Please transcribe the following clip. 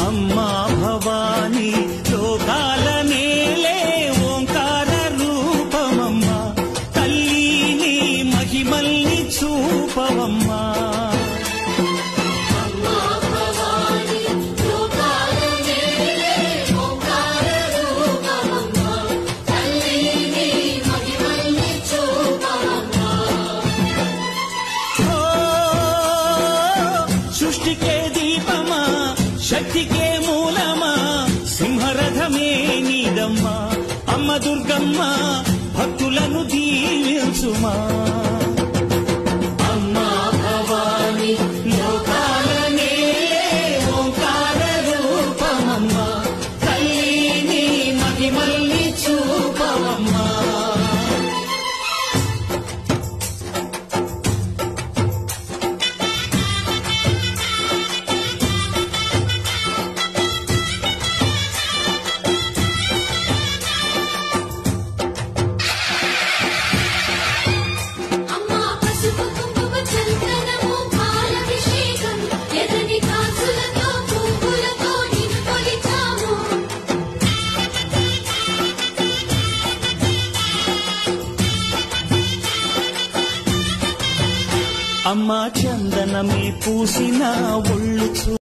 అమ్మా భవాని లోకాల నేలే ఓంకార రూపమమ్మా తల్లిని మహిమల్ని చూపవమ్మా సృష్టికే దీపమా శక్తికే మూలమా సింహరథమే నీదమ్మా అమ్మ దుర్గమ్మ భక్తులను దీవించుమా అమ్మా భవాని లోకాల నేలే ఓంకార రూపమమ్మా తల్లిని మహిమల్ని చూపవమ్మా అమ్మా చందనమే పూసిన ఒళ్ళు